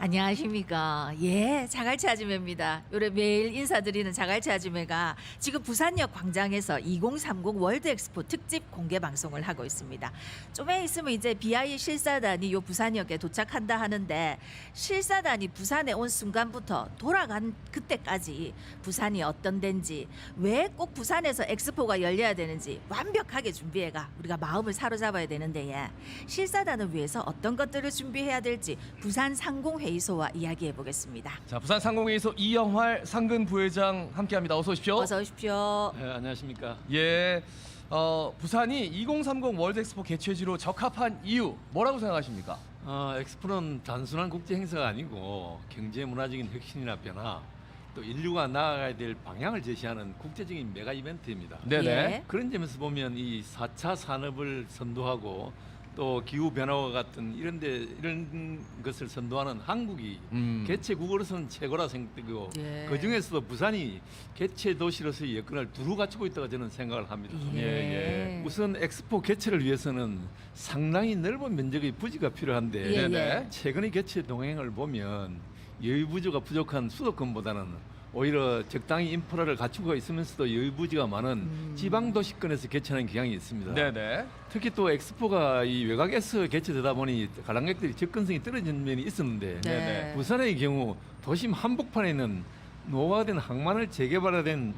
안녕하십니까. 예, 자갈치 아줌매입니다. 요래 매일 인사드리는 자갈치 아줌매가 지금 부산역 광장에서 2030 월드 엑스포 특집 공개 방송을 하고 있습니다. 좀에 있으면 이제 BI 실사단이 요 부산역에 도착한다 하는데, 실사단이 부산에 온 순간부터 돌아간 그때까지 부산이 어떤 데인지, 왜 꼭 부산에서 엑스포가 열려야 되는지 완벽하게 준비해가 우리가 마음을 사로잡아야 되는데, 예. 실사단을 위해서 어떤 것들을 준비해야 될지 부산 상공회의소와 이야기해 보겠습니다. 자, 부산 상공회의소 이영활 상근 부회장 함께합니다. 어서 오십시오. 어서 오십시오. 네, 안녕하십니까. 예, 부산이 2030 월드 엑스포 개최지로 적합한 이유 뭐라고 생각하십니까? 엑스포는 단순한 국제 행사가 아니고 경제 문화적인 혁신이나 변화, 또 인류가 나아가야 될 방향을 제시하는 국제적인 메가 이벤트입니다. 네네. 예. 그런 점에서 보면 이 4차 산업을 선도하고 또 기후 변화와 같은 이런 것을 선도하는 한국이 개최국으로서는 최고라 생각되고, 예. 그 중에서도 부산이 개최 도시로서의 여건을 두루 갖추고 있다고 저는 생각을 합니다. 예. 우선 엑스포 개최를 위해서는 상당히 넓은 면적의 부지가 필요한데, 예, 네네. 예. 최근의 개최 동행을 보면 여유 부지가 부족한 수도권보다는 오히려 적당히 인프라를 갖추고 있으면서도 여유 부지가 많은 지방 도시권에서 개최하는 경향이 있습니다. 네네. 특히 또 엑스포가 이 외곽에서 개최되다 보니 관람객들이 접근성이 떨어진 면이 있었는데, 네. 부산의 경우 도심 한복판에 있는 노후화된 항만을 재개발된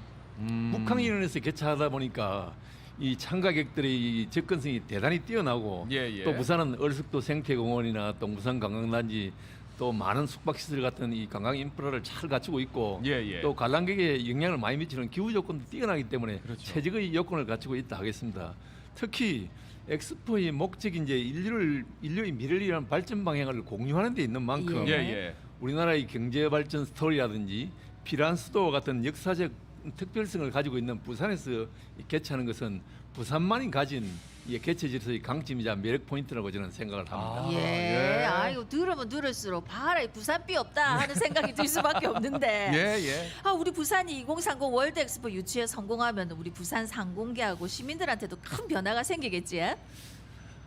북한 일원에서 개최하다 보니까 이 참가객들의 이 접근성이 대단히 뛰어나고, 예, 예. 또 부산은 얼숙도 생태공원이나 또 부산 관광단지, 또 많은 숙박시설 같은 이 관광 인프라를 잘 갖추고 있고, 예, 예. 또 관람객에 영향을 많이 미치는 기후 조건도 뛰어나기 때문에 그렇죠. 최적의 여건을 갖추고 있다 하겠습니다. 특히 엑스포의 목적이 이제 인류의 미래를 위한 발전 방향을 공유하는 데 있는 만큼 예, 예. 우리나라의 경제 발전 스토리라든지 피란수도와 같은 역사적 특별성을 가지고 있는 부산에서 개최하는 것은 부산만이 가진 이 개최지로서의 강점이자 매력 포인트라고 저는 생각을 합니다. 예. 예. 아이고, 들으면 들을수록 봐라, 이 부산비 없다 하는 생각이 들 수밖에 없는데. 예, 예. 우리 부산이 2030 월드 엑스포 유치에 성공하면 우리 부산 상공계하고 시민들한테도 큰 변화가 생기겠지?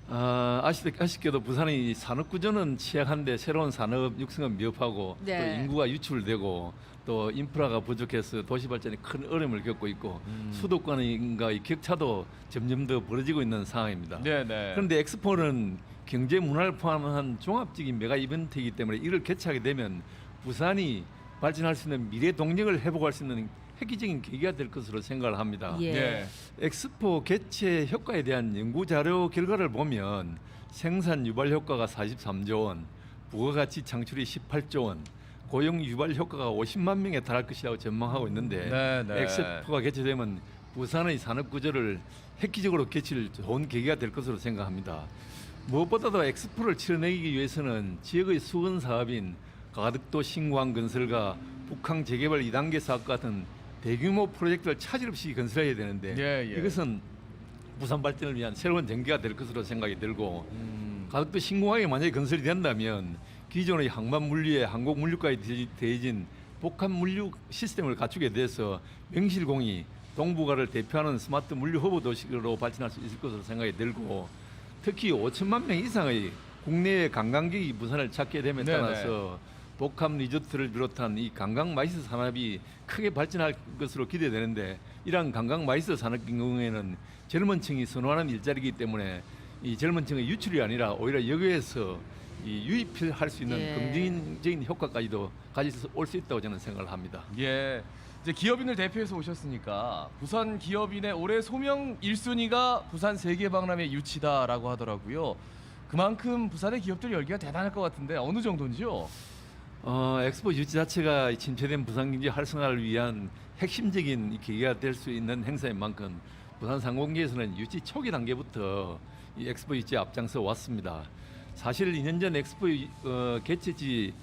아쉽게도 부산의 산업 구조는 취약한데 새로운 산업 육성은 미흡하고, 네. 또 인구가 유출되고 또 인프라가 부족해서 도시 발전에 큰 어려움을 겪고 있고, 수도권과의 격차도 점점 더 벌어지고 있는 상황입니다. 네네. 그런데 엑스포는 경제 문화를 포함한 종합적인 메가 이벤트이기 때문에 이를 개최하게 되면 부산이 발전할 수 있는 미래 동력을 회복할 수 있는 획기적인 계기가 될 것으로 생각을 합니다. 예. 예. 엑스포 개최 효과에 대한 연구 자료 결과를 보면 생산 유발 효과가 43조 원, 부가가치 창출이 18조 원, 고용 유발 효과가 50만 명에 달할 것이라고 전망하고 있는데, 네, 네. 엑스포가 개최되면 부산의 산업 구조를 획기적으로 개칠 좋은 계기가 될 것으로 생각합니다. 무엇보다도 엑스포를 치러내기 위해서는 지역의 수건 사업인 가덕도 신광 건설과 북항 재개발 2단계 사업 같은 대규모 프로젝트를 차질 없이 건설해야 되는데, 예, 예. 이것은 부산 발전을 위한 새로운 전개가 될 것으로 생각이 들고, 가덕도 신공항이 만약에 건설이 된다면 기존의 항만 물류에 항공 물류까지 대해진 복합 물류 시스템을 갖추게 돼서 명실공히 동북아를 대표하는 스마트 물류 허브 도시로 발전할 수 있을 것으로 생각이 들고, 특히 5천만 명 이상의 국내의 관광객이 부산을 찾게 됨에 네네. 따라서 복합 리조트를 비롯한 이 관광 마이스 산업이 크게 발전할 것으로 기대되는데, 이러한 관광 마이스 산업 경우에는 젊은 층이 선호하는 일자리이기 때문에 이 젊은 층의 유출이 아니라 오히려 여기에서 이 유입할 수 있는 예. 긍정적인 효과까지도 가지고 올 수 있다고 저는 생각을 합니다. 예. 이제 기업인을 대표해서 오셨으니까 부산 기업인의 올해 소명 1순위가 부산 세계박람회 유치다라고 하더라고요. 그만큼 부산의 기업들이 열기가 대단할 것 같은데 어느 정도인지요? 엑스포 유치 자체가 침체된 부산 경제 활성화를 위한 핵심적인 계기가 될 수 있는 행사인 만큼 부산 상공계에서는 유치 초기 단계부터 이 엑스포 유치에 앞장서 왔습니다. 사실 2년 전 엑스포 개최지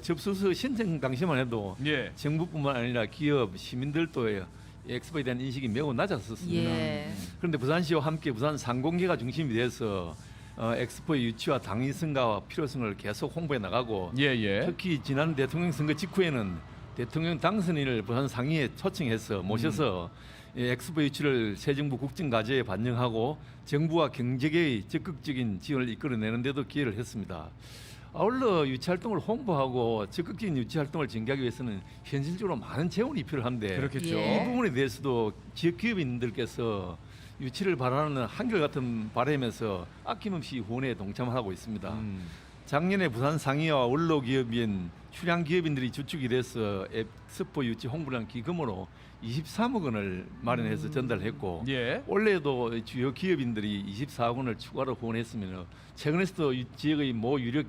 접수서 신청 당시만 해도 예. 정부뿐만 아니라 기업, 시민들도 이 엑스포에 대한 인식이 매우 낮았었습니다. 예. 그런데 부산시와 함께 부산 상공계가 중심이 돼서 엑스포의 유치와 당위성과 필요성을 계속 홍보해 나가고, 예, 예. 특히 지난 대통령 선거 직후에는 대통령 당선인을 부산 상의에 초청해서 모셔서 엑스포 유치를 새 정부 국정과제에 반영하고 정부와 경제계의 적극적인 지원을 이끌어내는 데도 기여를 했습니다. 아울러 유치 활동을 홍보하고 적극적인 유치 활동을 전개하기 위해서는 현실적으로 많은 재원이 필요한데 그렇겠죠. 예. 이 부분에 대해서도 지역 기업인들께서 유치를 바라는 한결같은 바람에서 아낌없이 후원에 동참하고 있습니다. 작년에 부산 상위와 원로 기업인 출양 기업인들이 주축이 돼서 엑스포 유치 홍보를 한 기금으로 23억 원을 마련해서 전달했고 예. 올해도 주요 기업인들이 24억 원을 추가로 후원했으면 최근에서도 이 지역의 모 유력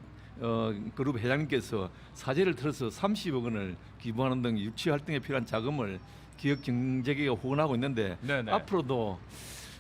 그룹 회장님께서 사재를 틀어서 30억 원을 기부하는 등 유치 활동에 필요한 자금을 기업 경제계가 후원하고 있는데 네네. 앞으로도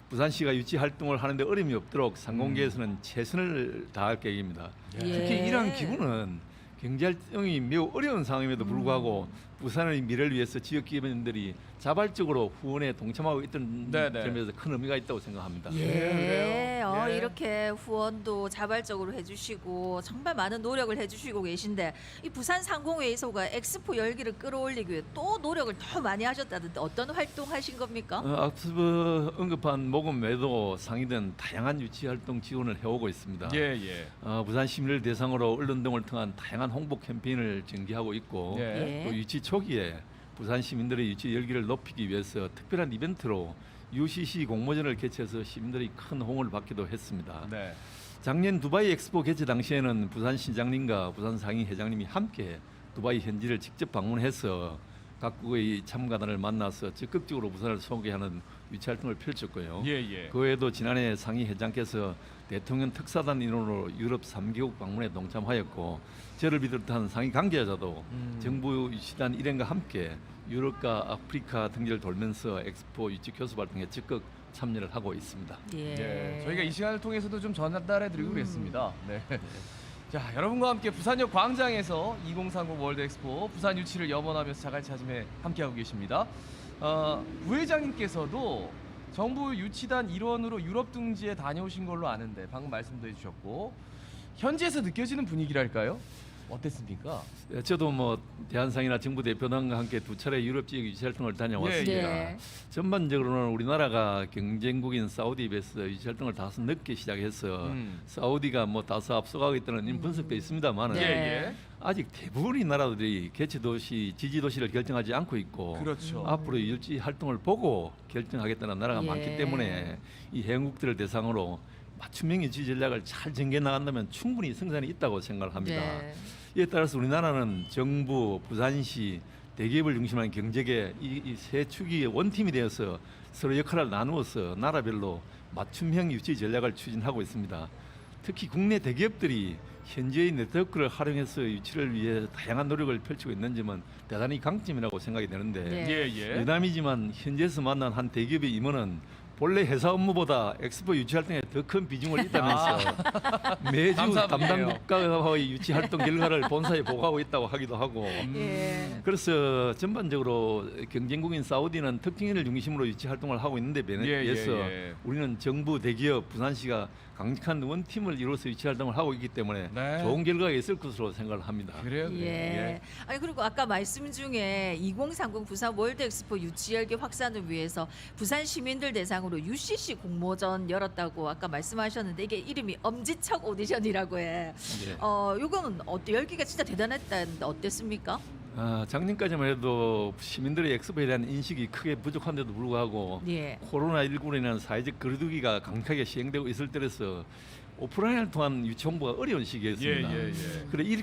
부산시가 유치 활동을 하는데 어려움이 없도록 상공계에서는 최선을 다할 계획입니다. 예. 특히 이러한 기부는 경제 활동이 매우 어려운 상황임에도 불구하고 부산의 미래를 위해서 지역 기업인들이 자발적으로 후원에 동참하고 있던 네네. 점에서 큰 의미가 있다고 생각합니다. 예, 그래요? 예. 이렇게 후원도 자발적으로 해주시고 정말 많은 노력을 해주시고 계신데 이 부산 상공회의소가 엑스포 열기를 끌어올리기 위해 또 노력을 더 많이 하셨다던데 어떤 활동하신 겁니까? 앞서 언급한 모금 외에도 상의된 다양한 유치 활동 지원을 해오고 있습니다. 예, 예. 부산 시민을 대상으로 언론 등을 통한 다양한 홍보 캠페인을 전개하고 있고 예. 또 유치 초기에 부산 시민들의 유치 열기를 높이기 위해서 특별한 이벤트로 UCC 공모전을 개최해서 시민들이 큰 호응을 받기도 했습니다. 네. 작년 두바이 엑스포 개최 당시에는 부산 시장님과 부산 상위 회장님이 함께 두바이 현지를 직접 방문해서 각국의 참가단을 만나서 적극적으로 부산을 소개하는 유치 활동을 펼쳤고요. 예, 예. 그 외에도 지난해 상위 회장께서 대통령 특사단 인원으로 유럽 3개국 방문에 동참하였고 저를 비롯한 상위 관계자도 정부 유치단 일행과 함께 유럽과 아프리카 등지를 돌면서 엑스포 유치 교섭 활동에 적극 참여를 하고 있습니다. 예. 저희가 이 시간을 통해서도 좀 전달해드리고 그랬습니다. 네. 자, 여러분과 함께 부산역 광장에서 2030 월드 엑스포 부산 유치를 염원하면서 자갈치 아침에 함께하고 계십니다. 부회장님께서도 정부 유치단 일원으로 유럽 등지에 다녀오신 걸로 아는데 방금 말씀도 해주셨고 현지에서 느껴지는 분위기랄까요? 어땠습니까? 저도 뭐 대한상이나 정부 대표단과 함께 두 차례 유럽 지역 유치 활동을 다녀왔습니다. 예. 전반적으로는 우리나라가 경쟁국인 사우디에 비해서 유치 활동을 다소 늦게 시작해서 사우디가 뭐 다소 앞서가고 있다는 이런 분석도 있습니다만은 네. 예, 예. 아직 대부분의 나라들이 개최 도시, 지지 도시를 결정하지 않고 있고 그렇죠. 앞으로 유치 활동을 보고 결정하겠다는 나라가 예. 많기 때문에 이 회원국들을 대상으로 맞춤형 유치 전략을 잘 전개 나간다면 충분히 승산이 있다고 생각을 합니다. 네. 이에 따라서 우리나라는 정부, 부산시, 대기업을 중심한 경제계 이 세 축이 원팀이 되어서 서로 역할을 나누어서 나라별로 맞춤형 유치 전략을 추진하고 있습니다. 특히 국내 대기업들이 현재의 네트워크를 활용해서 유치를 위해 다양한 노력을 펼치고 있는 점은 대단히 강점이라고 생각이 되는데 네. 예, 예. 유담이지만 현지에서 만난 한 대기업의 임원은 본래 회사 업무보다 엑스포 유치 활동에 더 큰 비중을 있다면서 매주 감사합니다. 담당 국가의 유치 활동 결과를 본사에 보고하고 있다고 하기도 하고 예. 그래서 전반적으로 경쟁국인 사우디는 특징인을 중심으로 유치 활동을 하고 있는데 비해서 예. 우리는 정부, 대기업, 부산시가 강력한 원팀을 이루어서 유치 활동을 하고 있기 때문에 네. 좋은 결과가 있을 것으로 생각을 합니다. 그래요. 예. 아니 그리고 아까 말씀 중에 2030 부산 월드 엑스포 유치 열기 확산을 위해서 부산 시민들 대상으로 UCC 공모전 열었다고 아까 말씀하셨는데 이게 이름이 엄지척 오디션이라고 해. 예. 요거는 열기가 진짜 대단했다는데 어땠습니까? 작년까지만 해도 시민들의 엑스포에 대한 인식이 크게 부족한데도 불구하고 예. 코로나19로 인한 사회적 거리두기가 강하게 시행되고 있을 때라서 오프라인을 통한 유치 홍보가 어려운 시기였습니다. 예.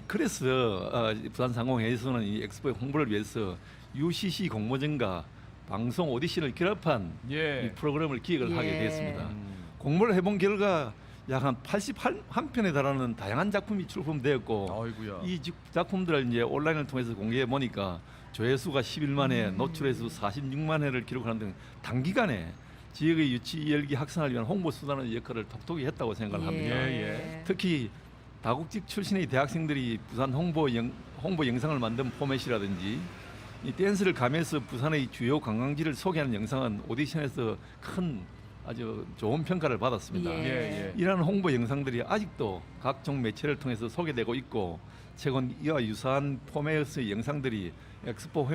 그래서 부산상공회에서는 이 엑스포의 홍보를 위해서 UCC 공모전과 방송 오디션을 결합한 예. 이 프로그램을 기획을 하게 예. 됐습니다. 공모를 해본 결과 약 한 81편에 달하는 다양한 작품이 출품되었고 아이고야. 이 작품들을 이제 온라인을 통해서 공개해 보니까 조회수가 11만 회, 노출회수 46만 회를 기록하는 등 단기간에 지역의 유치 열기 확산을 위한 홍보 수단의 역할을 톡톡히 했다고 생각을 합니다. 예. 특히 다국직 출신의 대학생들이 부산 홍보 영상을 만든 포맷이라든지 이 댄스를 가면서 부산의 주요 관광지를 소개하는 영상은 오디션에서 큰 아주 좋은 평가를 받았습니다. 예. 이러한 홍보 영상들이 아직도 각종 매체를 통해서 소개되고 있고 최근 이와 유사한 포맷의 영상들이 엑스포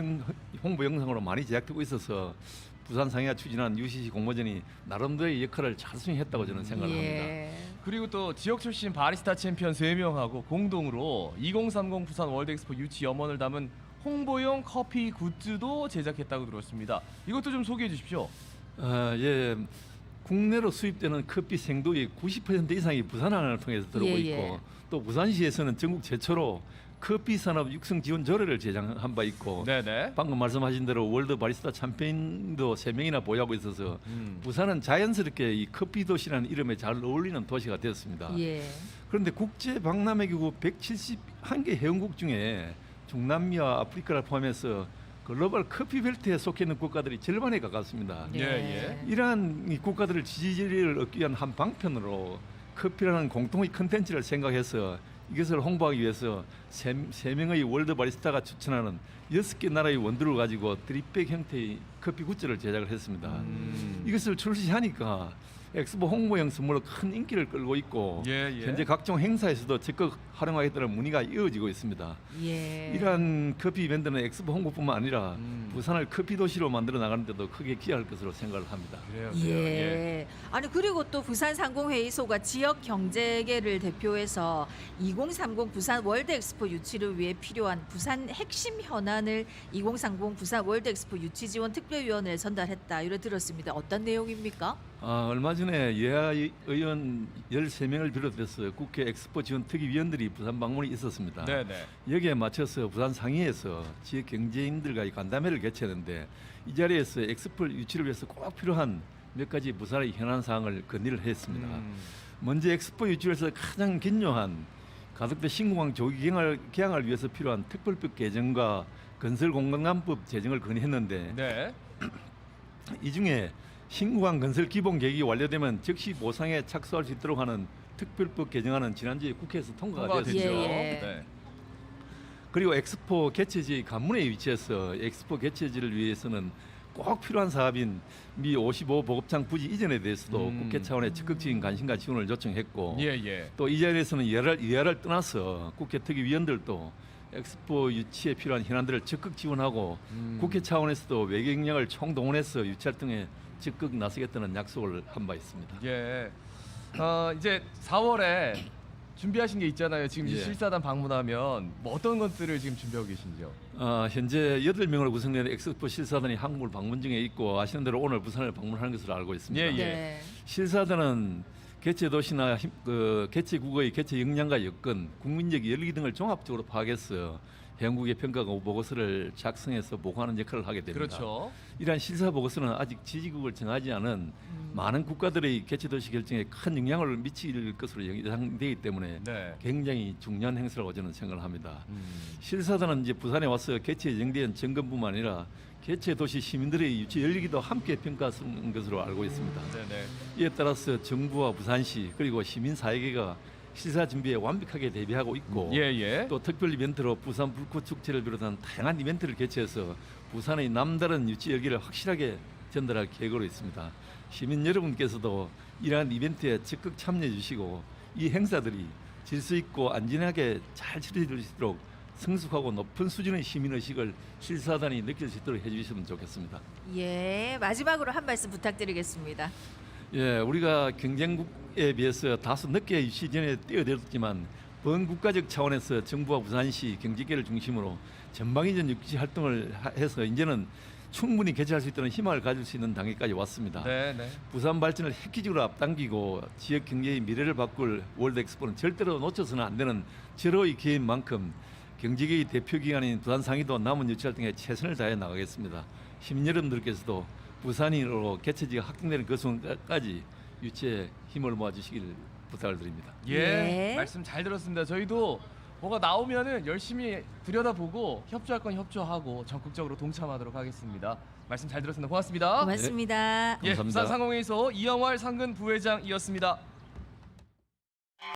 홍보 영상으로 많이 제작되고 있어서 부산 상해가 추진한 UCC 공모전이 나름대로의 역할을 잘 수행했다고 저는 생각을 합니다. 예. 그리고 또 지역 출신 바리스타 챔피언 3명하고 공동으로 2030 부산 월드엑스포 유치 염원을 담은 홍보용 커피 굿즈도 제작했다고 들었습니다. 이것도 좀 소개해 주십시오. 예. 국내로 수입되는 커피 생도의 90% 이상이 부산항을 통해서 들어오고 예, 있고 예. 또 부산시에서는 전국 최초로 커피 산업 육성 지원 조례를 제정한 바 있고 네네. 방금 말씀하신 대로 월드 바리스타 챔피언도 3명이나 보유하고 있어서 부산은 자연스럽게 이 커피 도시라는 이름에 잘 어울리는 도시가 되었습니다. 예. 그런데 국제 박람회 기구 171개 회원국 중에 중남미와 아프리카를 포함해서 글로벌 커피 벨트에 속해 있는 국가들이 절반에 가깝습니다. 네. 예. 이러한 이 국가들을 지지를 얻기 위한 한 방편으로 커피라는 공통의 컨텐츠를 생각해서 이것을 홍보하기 위해서 세 명의 월드 바리스타가 추천하는 6개 나라의 원두를 가지고 드립백 형태의 커피 굿즈를 제작을 했습니다. 이것을 출시하니까 엑스포 홍보용 선물로 큰 인기를 끌고 있고 예, 예. 현재 각종 행사에서도 적극 활용하겠다는 문의가 이어지고 있습니다. 예. 이러한 커피 이벤트는 엑스포 홍보뿐만 아니라 부산을 커피 도시로 만들어 나가는 데도 크게 기여할 것으로 생각을 합니다. 그래요. 예. 아니 그리고 또 부산 상공회의소가 지역 경제계를 대표해서 2030 부산 월드엑스포 유치를 위해 필요한 부산 핵심 현안을 2030 부산 월드엑스포 유치 지원 특별위원회에 전달했다. 이래 들었습니다. 어떤 내용입니까? 얼마 전에 여야 의원 13명을 비롯해서 국회 엑스포 지원 특위위원들이 부산 방문이 있었습니다. 네네. 여기에 맞춰서 부산 상위에서 지역 경제인들과의 간담회를 개최했는데 이 자리에서 엑스포 유치를 위해서 꼭 필요한 몇 가지 부산의 현안 사항을 건의를 했습니다. 먼저 엑스포 유치에서 가장 긴요한 가덕도 신공항 조기 개항을 위해서 필요한 특별법 개정과 건설공간법 제정을 건의했는데 네. 이 중에 신공항 건설 기본 계획이 완료되면 즉시 보상에 착수할 수 있도록 하는 특별법 개정안은 지난주에 국회에서 통과가 됐죠. 되었습니다. 예, 예. 네. 그리고 엑스포 개최지 간문에 위치해서 엑스포 개최지를 위해서는 꼭 필요한 사업인 미 55 보급창 부지 이전에 대해서도 국회 차원의 적극적인 관심과 지원을 요청했고 예. 또 이 자리에서는 여야를 떠나서 국회 특위위원들도 엑스포 유치에 필요한 현안들을 적극 지원하고 국회 차원에서도 외경력을 총동원해서 유치 활동에 적극 나서겠다는 약속을 한 바 있습니다. 예. 이제 4월에 준비하신 게 있잖아요. 지금 이제 예. 실사단 방문하면 뭐 어떤 것들을 지금 준비하고 계신지요? 현재 8명으로 구성된 엑스포 실사단이 한국을 방문 중에 있고 아시는 대로 오늘 부산을 방문하는 것으로 알고 있습니다. 예, 예. 네. 실사단은 개최 도시나 개최 국의 개최 역량과 여건, 국민적 열기 등을 종합적으로 파악해서 회원국의 평가 보고서를 작성해서 보고하는 역할을 하게 됩니다. 그렇죠. 이러한 실사 보고서는 아직 지지국을 정하지 않은 많은 국가들의 개최 도시 결정에 큰 영향을 미칠 것으로 예상되기 때문에 네. 굉장히 중요한 행사라고 저는 생각을 합니다. 실사단은 이제 부산에 와서 개최 예정된 점검뿐만 아니라 개최 도시 시민들의 유치 열리기도 함께 평가하는 것으로 알고 있습니다. 네네. 이에 따라서 정부와 부산시 그리고 시민사회계가 실사 준비에 완벽하게 대비하고 있고 예. 또 특별 이벤트로 부산 불꽃 축제를 비롯한 다양한 이벤트를 개최해서 부산의 남다른 유치 열기를 확실하게 전달할 계획으로 있습니다. 시민 여러분께서도 이러한 이벤트에 적극 참여해 주시고 이 행사들이 질서 있고 안전하게 잘 치러질 수 있도록 성숙하고 높은 수준의 시민의식을 실사단이 느낄 수 있도록 해주시면 좋겠습니다. 예. 마지막으로 한 말씀 부탁드리겠습니다. 예, 우리가 경쟁국에 비해서 다소 늦게 유치전에 뛰어들었지만 번국가적 차원에서 정부와 부산시 경제계를 중심으로 전방위전 유치 활동을 해서 이제는 충분히 개최할 수 있다는 희망을 가질 수 있는 단계까지 왔습니다. 네네. 부산 발전을 획기적으로 앞당기고 지역 경제의 미래를 바꿀 월드 엑스포는 절대로 놓쳐서는 안 되는 절호의 기회인 만큼 경제계의 대표기관인 부산상의도 남은 유치 활동에 최선을 다해 나가겠습니다. 시민 여러분들께서도 부산으로 개최지가 확정되는 그 순간까지 유치에 힘을 모아주시길 부탁을 드립니다. 예. 예. 말씀 잘 들었습니다. 저희도 뭐가 나오면은 열심히 들여다보고 협조할 건 협조하고 적극적으로 동참하도록 하겠습니다. 말씀 잘 들었습니다. 고맙습니다. 고맙습니다. 예, 감사합니다. 부산 상공회의소 이영활 상근 부회장이었습니다.